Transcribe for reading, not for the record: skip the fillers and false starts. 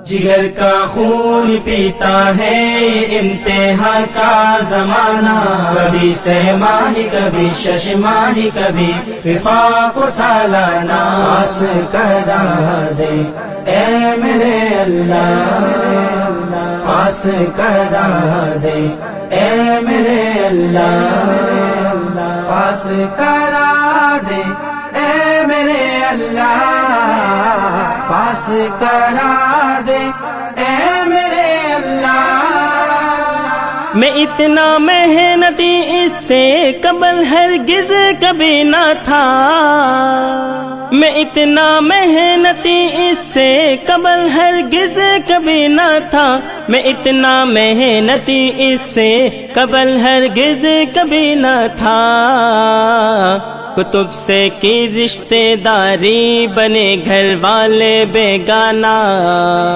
جگر کا خون پیتا ہے یہ امتحان کا زمانہ، کبھی سہ ماہی کبھی شش ماہی کبھی وفاق و سالانہ، پاس کرا دے اے میرے اللہ، پاس کرا دے اے میرے اللہ، پاس کرا دے اے میرے اللہ، پاس کرا دے اے میرے اللہ۔ میں اتنا محنتی اس سے قبل ہرگز کبھی نہ تھا، میں اتنا محنتی اس سے قبل ہرگز کبھی نہ تھا، میں اتنا محنتی اس سے قبل ہرگز کبھی نہ تھا، کتب سے کی رشتے داری بنے گھر والے بیگانہ۔